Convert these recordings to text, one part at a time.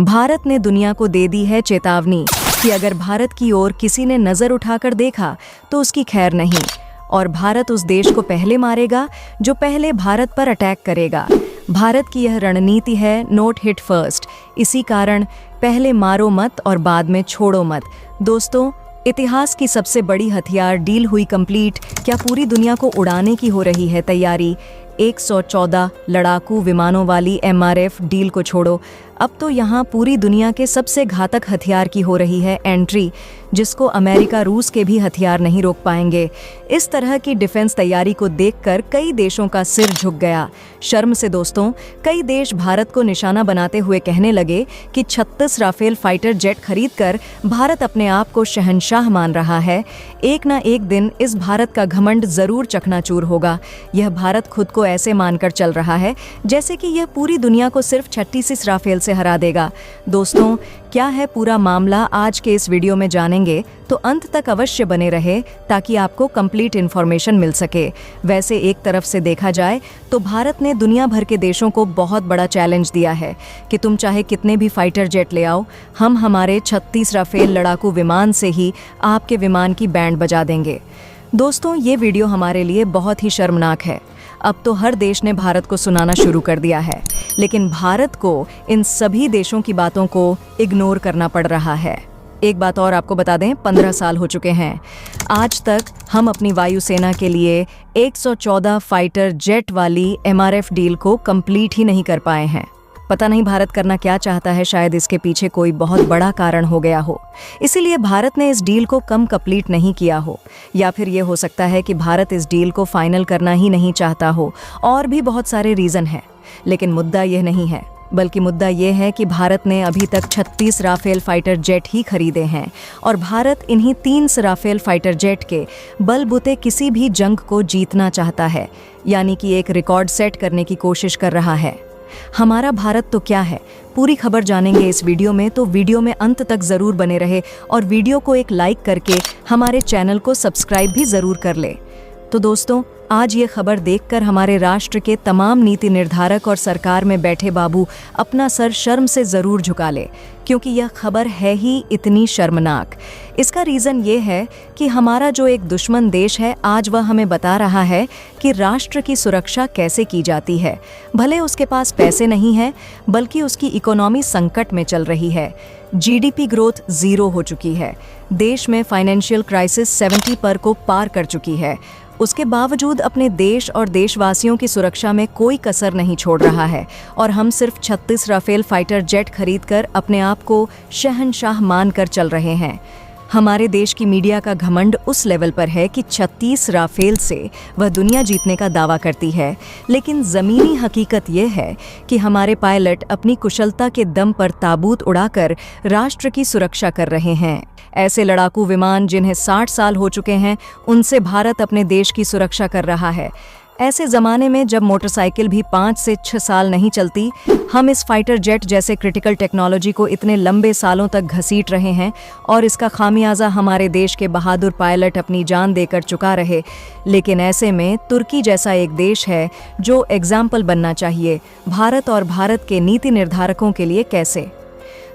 भारत ने दुनिया को दे दी है चेतावनी कि अगर भारत की ओर किसी ने नजर उठाकर देखा तो उसकी खैर नहीं, और भारत उस देश को पहले मारेगा जो पहले भारत पर अटैक करेगा। भारत की यह रणनीति है नोट हिट फर्स्ट। इसी कारण पहले मारो मत और बाद में छोड़ो मत। दोस्तों, इतिहास की सबसे बड़ी हथियार डील हुई कंप्लीट। क्या पूरी दुनिया को उड़ाने की हो रही है तैयारी? 114 लड़ाकू विमानों वाली MRF डील को छोड़ो, अब तो यहाँ पूरी दुनिया के सबसे घातक हथियार की हो रही है एंट्री, जिसको अमेरिका रूस के भी हथियार नहीं रोक पाएंगे। इस तरह की डिफेंस तैयारी को देखकर कई देशों का सिर झुक गया। शर्म से दोस्तों, कई देश भारत को निशाना बनाते हुए कहने लगे कि 36 राफेल फाइटर जेट खरीदकर भारत अपने आप को शहंशाह मान रहा है। एक ना एक दिन इस भारत का घमंड जरूर चकनाचूर होगा। यह भारत खुद को ऐसे मानकर चल रहा है जैसे कि यह पूरी दुनिया को सिर्फ 36 राफेल से हरा देगा। दोस्तों, क्या है पूरा मामला आज के इस वीडियो में जानेंगे, तो अंत तक अवश्य बने रहे ताकि आपको कंप्लीट इन्फॉर्मेशन मिल सके। वैसे एक तरफ से देखा जाए तो भारत ने दुनिया भर के देशों को बहुत बड़ा चैलेंज दिया है कि तुम चाहे कितने भी फाइटर जेट ले आओ, हम हमारे 36 राफेल लड़ाकू विमान से ही आपके विमान की बैंड बजा देंगे। दोस्तों, ये वीडियो हमारे लिए बहुत ही शर्मनाक है। अब तो हर देश ने भारत को सुनाना शुरू कर दिया है, लेकिन भारत को इन सभी देशों की बातों को इग्नोर करना पड़ रहा है। एक बात और आपको बता दें, 15 साल हो चुके हैं। आज तक हम अपनी वायुसेना के लिए 114 फाइटर जेट वाली MRF डील को कंप्लीट ही नहीं कर पाए हैं। पता नहीं भारत करना क्या चाहता है, शायद इसके पीछे कोई बहुत बड़ा कारण हो गया हो, इसीलिए भारत ने इस डील को कम कंप्लीट नहीं किया हो। या फिर ये हो सकता है कि भारत इस डील को फाइनल करना ही नहीं चाहता हो। और भी बहुत सारे रीज़न हैं, लेकिन मुद्दा यह नहीं है, बल्कि मुद्दा ये है कि भारत ने अभी तक 36 राफेल फाइटर जेट ही खरीदे हैं, और भारत इन्हीं 3 राफेल फाइटर जेट के बलबूते किसी भी जंग को जीतना चाहता है, यानी कि एक रिकॉर्ड सेट करने की कोशिश कर रहा है। हमारा भारत तो क्या है, पूरी खबर जानेंगे इस वीडियो में, तो वीडियो में अंत तक जरूर बने रहे और वीडियो को एक लाइक करके हमारे चैनल को सब्सक्राइब भी जरूर कर ले। तो दोस्तों, आज ये खबर देखकर हमारे राष्ट्र के तमाम नीति निर्धारक और सरकार में बैठे बाबू अपना सर शर्म से जरूर झुका ले, क्योंकि यह खबर है ही इतनी शर्मनाक। इसका रीज़न ये है कि हमारा जो एक दुश्मन देश है, आज वह हमें बता रहा है कि राष्ट्र की सुरक्षा कैसे की जाती है। भले उसके पास पैसे नहीं है, बल्कि उसकी इकोनॉमी संकट में चल रही है। GDP ग्रोथ 0 हो चुकी है। देश में फाइनेंशियल क्राइसिस 70 पर को पार कर चुकी है। उसके बावजूद अपने देश और देशवासियों की सुरक्षा में कोई कसर नहीं छोड़ रहा है, और हम सिर्फ 36 राफेल फाइटर जेट खरीदकर अपने आप को शहंशाह मान कर चल रहे हैं। हमारे देश की मीडिया का घमंड उस लेवल पर है कि 36 राफेल से वह दुनिया जीतने का दावा करती है, लेकिन ज़मीनी हकीकत यह है कि हमारे पायलट अपनी कुशलता के दम पर ताबूत उड़ाकर राष्ट्र की सुरक्षा कर रहे हैं। ऐसे लड़ाकू विमान जिन्हें 60 साल हो चुके हैं, उनसे भारत अपने देश की सुरक्षा कर रहा है। ऐसे ज़माने में जब मोटरसाइकिल भी 5 से 6 साल नहीं चलती, हम इस फाइटर जेट जैसे क्रिटिकल टेक्नोलॉजी को इतने लंबे सालों तक घसीट रहे हैं, और इसका खामियाजा हमारे देश के बहादुर पायलट अपनी जान देकर चुका रहे। लेकिन ऐसे में तुर्की जैसा एक देश है जो एग्जाम्पल बनना चाहिए भारत और भारत के नीति निर्धारकों के लिए कैसे।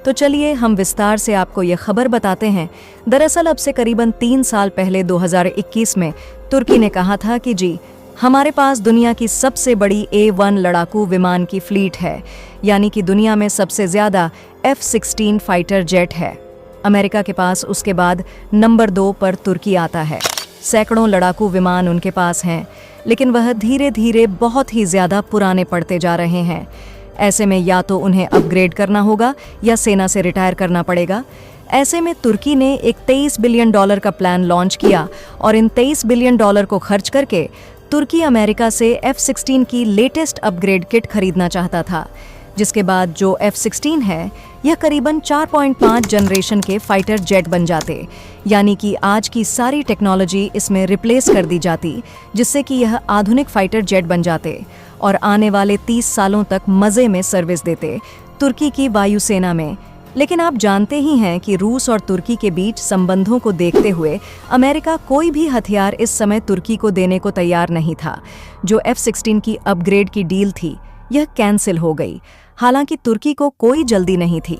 तो चलिए हम विस्तार से आपको ये खबर बताते हैं। दरअसल अब से करीबन 3 साल पहले 2021 में तुर्की ने कहा था कि जी, हमारे पास दुनिया की सबसे बड़ी A1 लड़ाकू विमान की फ्लीट है, यानी कि दुनिया में सबसे ज़्यादा F-16 फाइटर जेट है। अमेरिका के पास उसके बाद नंबर 2 पर तुर्की आता है। सैकड़ों लड़ाकू विमान उनके पास हैं, लेकिन वह धीरे धीरे बहुत ही ज़्यादा पुराने पड़ते जा रहे हैं। ऐसे में या तो उन्हें अपग्रेड करना होगा या सेना से रिटायर करना पड़ेगा। ऐसे में तुर्की ने एक $23 बिलियन का प्लान लॉन्च किया, और इन $23 बिलियन को खर्च करके तुर्की अमेरिका से F-16 की लेटेस्ट अपग्रेड किट खरीदना चाहता था, जिसके बाद जो F-16 है, यह करीबन 4.5 जनरेशन के फाइटर जेट बन जाते, यानी कि आज की सारी टेक्नोलॉजी इसमें रिप्लेस कर दी जाती, जिससे कि यह आधुनिक फाइटर जेट बन जाते और आने वाले 30 सालों तक मज़े में सर्विस देते तुर्की की वायुसेना में। लेकिन आप जानते ही हैं कि रूस और तुर्की के बीच संबंधों को देखते हुए अमेरिका कोई भी हथियार इस समय तुर्की को देने को तैयार नहीं था। जो F-16 की अपग्रेड की डील थी, यह कैंसिल हो गई। हालांकि तुर्की को कोई जल्दी नहीं थी।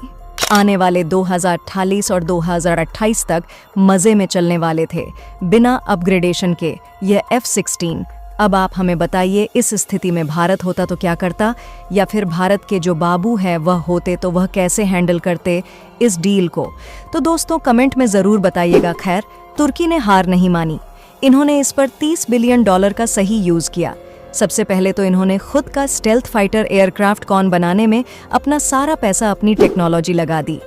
आने वाले 2048 और 2028 तक मजे में चलने वाले थे, बिना अपग्रेडेशन के यह F-16। अब आप हमें बताइए, इस स्थिति में भारत होता तो क्या करता, या फिर भारत के जो बाबू हैं वह होते तो वह कैसे हैंडल करते इस डील को। तो दोस्तों कमेंट में ज़रूर बताइएगा। खैर, तुर्की ने हार नहीं मानी। इन्होंने इस पर $30 बिलियन का सही यूज़ किया। सबसे पहले तो इन्होंने खुद का स्टेल्थ फाइटर एयरक्राफ्ट कॉन बनाने में अपना सारा पैसा, अपनी टेक्नोलॉजी लगा दी।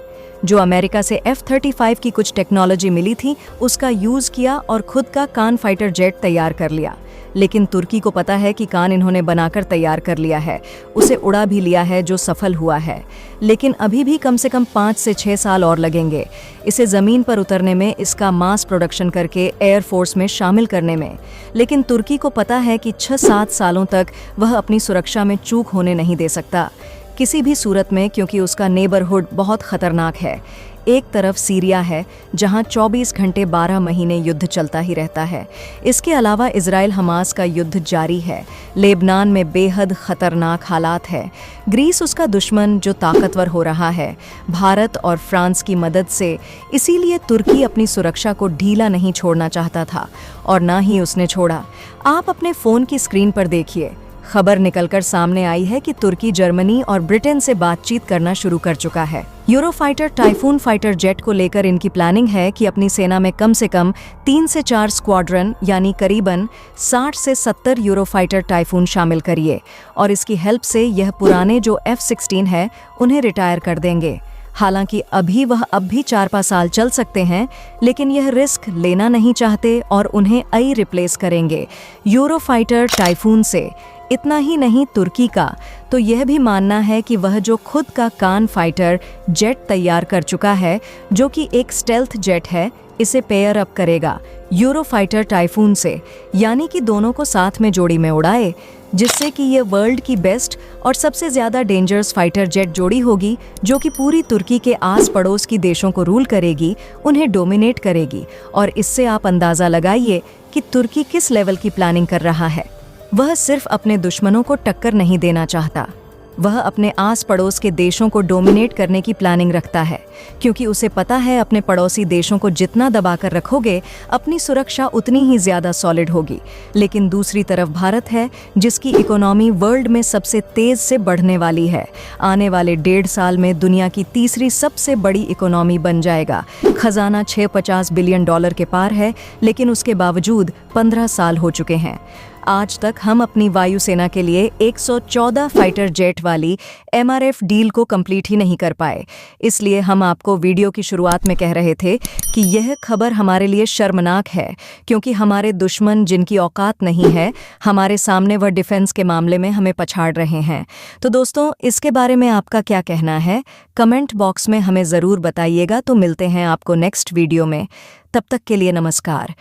जो अमेरिका से F-35 की कुछ टेक्नोलॉजी मिली थी उसका यूज़ किया और खुद का कान फाइटर जेट तैयार कर लिया। लेकिन तुर्की को पता है कि कान इन्होंने बनाकर तैयार कर लिया है, उसे उड़ा भी लिया है, जो सफल हुआ है। लेकिन अभी भी कम से कम 5 से 6 साल और लगेंगे इसे ज़मीन पर उतरने में, इसका मास प्रोडक्शन करके एयरफोर्स में शामिल करने में। लेकिन तुर्की को पता है कि 6-7 सालों तक वह अपनी सुरक्षा में चूक होने नहीं दे सकता किसी भी सूरत में, क्योंकि उसका नेबरहुड बहुत खतरनाक है। एक तरफ सीरिया है जहां 24 घंटे 12 महीने युद्ध चलता ही रहता है। इसके अलावा इजराइल हमास का युद्ध जारी है। लेबनान में बेहद खतरनाक हालात है। ग्रीस उसका दुश्मन जो ताकतवर हो रहा है, भारत और फ्रांस की मदद से। इसीलिए तुर्की अपनी सुरक्षा को ढीला नहीं छोड़ना चाहता था और ना ही उसने छोड़ा। आप अपने फ़ोन की स्क्रीन पर देखिए, खबर निकलकर सामने आई है कि तुर्की जर्मनी और ब्रिटेन से बातचीत करना शुरू कर चुका है। यूरोफाइटर टाइफून फाइटर जेट को लेकर इनकी प्लानिंग है कि अपनी सेना में कम से कम 3 से 4 स्क्वाड्रन यानी करीबन 60 से 70 यूरोफाइटर टाइफून शामिल करिए, और इसकी हेल्प से यह पुराने जो F-16 है उन्हें रिटायर कर देंगे। हालांकि अभी वह अब भी 4-5 साल चल सकते हैं, लेकिन यह रिस्क लेना नहीं चाहते और उन्हें रिप्लेस करेंगे यूरोफाइटर टाइफून से। इतना ही नहीं, तुर्की का तो यह भी मानना है कि वह जो खुद का कान फाइटर जेट तैयार कर चुका है, जो कि एक स्टेल्थ जेट है, इसे पेयर अप करेगा यूरोफाइटर टाइफून से, यानी कि दोनों को साथ में जोड़ी में उड़ाए, जिससे कि ये वर्ल्ड की बेस्ट और सबसे ज़्यादा डेंजरस फाइटर जेट जोड़ी होगी, जो कि पूरी तुर्की के आस पड़ोस की देशों को रूल करेगी, उन्हें डोमिनेट करेगी। और इससे आप अंदाज़ा लगाइए कि तुर्की किस लेवल की प्लानिंग कर रहा है। वह सिर्फ अपने दुश्मनों को टक्कर नहीं देना चाहता, वह अपने आस पड़ोस के देशों को डोमिनेट करने की प्लानिंग रखता है, क्योंकि उसे पता है अपने पड़ोसी देशों को जितना दबाकर रखोगे अपनी सुरक्षा उतनी ही ज़्यादा सॉलिड होगी। लेकिन दूसरी तरफ भारत है, जिसकी इकोनॉमी वर्ल्ड में सबसे तेज़ से बढ़ने वाली है। आने वाले 1.5 साल में दुनिया की तीसरी सबसे बड़ी इकोनॉमी बन जाएगा। खजाना $650 बिलियन के पार है, लेकिन उसके बावजूद 15 साल हो चुके हैं। आज तक हम अपनी वायुसेना के लिए 114 फाइटर जेट वाली MRF डील को कंप्लीट ही नहीं कर पाए। इसलिए हम आपको वीडियो की शुरुआत में कह रहे थे कि यह खबर हमारे लिए शर्मनाक है, क्योंकि हमारे दुश्मन जिनकी औकात नहीं है, हमारे सामने वह डिफेंस के मामले में हमें पछाड़ रहे हैं। तो दोस्तों, इसके बारे में आपका क्या कहना है, कमेंट बॉक्स में हमें ज़रूर बताइएगा। तो मिलते हैं आपको नेक्स्ट वीडियो में, तब तक के लिए नमस्कार।